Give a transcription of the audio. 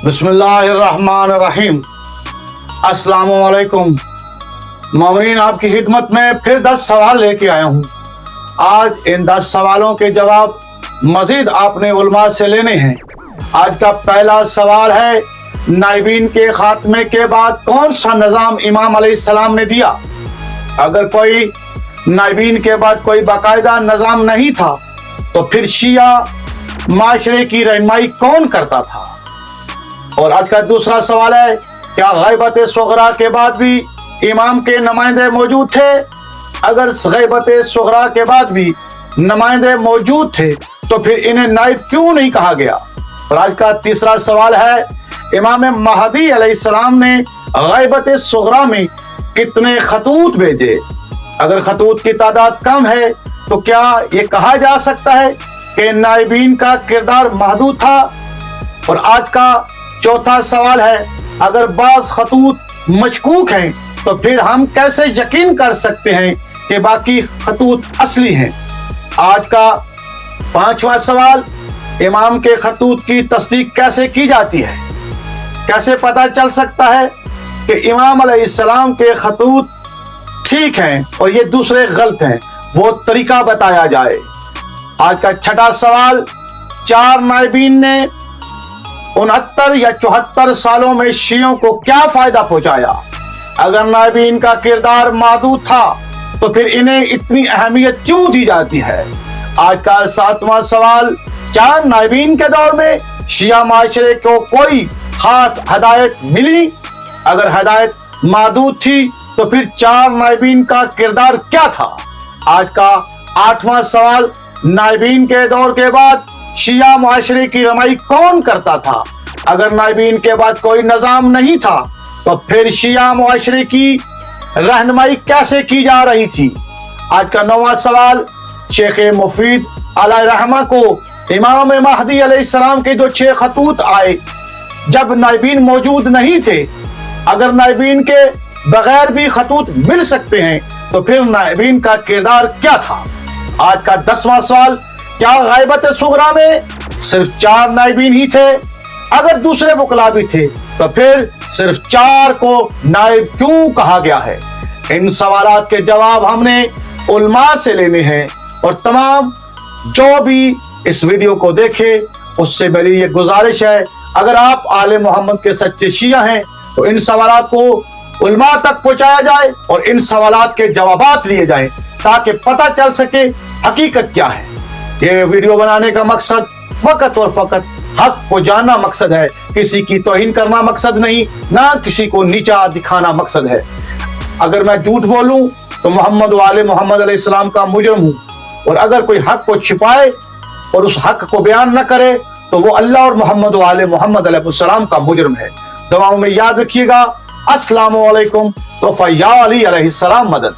बिस्मिल्लाहिर्रहमानिर्रहीम। अस्सलाम वालेकुम। मोमिनीन, आपकी खिदमत में फिर 10 सवाल लेके आया हूँ। आज इन 10 सवालों के जवाब मजीद आपने उलमा से लेने हैं। आज का पहला सवाल है, नाइबीन के खात्मे के बाद कौन सा निज़ाम इमाम अलैहिस्सलाम ने दिया? अगर कोई नाइबीन के बाद कोई बाकायदा निज़ाम नहीं था तो फिर शिया माशरे की रहनुमाई कौन करता था? और आज का दूसरा सवाल है, क्या गैबत सुगरा के बाद भी इमाम के नुमाइंदे मौजूद थे? अगर गैबत सुगरा के बाद भी नुमाइंदे मौजूद थे तो फिर इन्हें नाइब क्यों नहीं कहा गया? और आज का तीसरा सवाल है, इमाम महदी अलैहिस्सलाम ने गैबत सुगरा में कितने खतूत भेजे? अगर खतूत की तादाद कम है तो क्या ये कहा जा सकता है कि नाइबीन का किरदार महदूद था? और आज का चौथा सवाल है, अगर बाज़ खतूत मशकूक हैं तो फिर हम कैसे यकीन कर सकते हैं कि बाकी खतूत असली हैं? आज का पांचवा सवाल, इमाम के खतूत की तस्दीक कैसे की जाती है? कैसे पता चल सकता है कि इमाम अलैहिस्सलाम के खतूत ठीक हैं और ये दूसरे गलत हैं? वो तरीका बताया जाए। आज का छठा सवाल, 4 नाइबीन ने 69 या 74 सालों में शियों को क्या फायदा पहुंचाया? अगर नाइबीन का किरदार महदूद था तो फिर इन्हें इतनी अहमियत क्यों दी जाती है? आज का सातवां सवाल, क्या नाइबीन के दौर में शिया माशरे को कोई खास हदायत मिली? अगर हदायत महदूद थी तो फिर 4 नाइबीन का किरदार क्या था? आज का आठवां सवाल, नाइबीन के दौर के बाद शिया माशरे की रहनुमाई कौन करता था? अगर नाइबीन के बाद कोई निज़ाम नहीं था तो फिर शिया माशरे की रहनुमाई कैसे की जा रही थी? आज का 9वां सवाल, शेख मुफीद अलैहिर्रहमा को इमाम महदी अलैहिस्सलाम के जो 6 खतूत आए जब नाइबीन मौजूद नहीं थे, अगर नाइबीन के बगैर भी खतूत मिल सकते हैं तो फिर नाइबीन का किरदार क्या था? आज का 10वां सवाल, क्या गैबत सुगरा में सिर्फ 4 नाइबीन ही थे? अगर दूसरे वकला भी थे तो फिर सिर्फ 4 को नाइब क्यों कहा गया है? इन सवालात के जवाब हमने उलमा से लेने हैं और तमाम जो भी इस वीडियो को देखे उससे मेरी ये गुजारिश है, अगर आप आले मोहम्मद के सच्चे शिया हैं तो इन सवालात को उलमा तक पहुंचाया जाए और इन सवालात के जवाबात लिए जाए ताकि पता चल सके हकीकत क्या है। ये वीडियो बनाने का मकसद फकत और फकत हक को जानना मकसद है, किसी की तौहीन करना मकसद नहीं, ना किसी को नीचा दिखाना मकसद है। अगर मैं झूठ बोलूं तो मोहम्मद वाले मोहम्मद अलैहिस्सलाम का मुजरम हूं, और अगर कोई हक को छिपाए और उस हक को बयान न करे तो वो अल्लाह और मोहम्मद वाले मोहम्मद अलैहिस्सलाम का मुजरम है। दुआओं में याद रखिएगा। अस्सलामु अलैकुम। तो फया अली अलैहिस्सलाम मदद।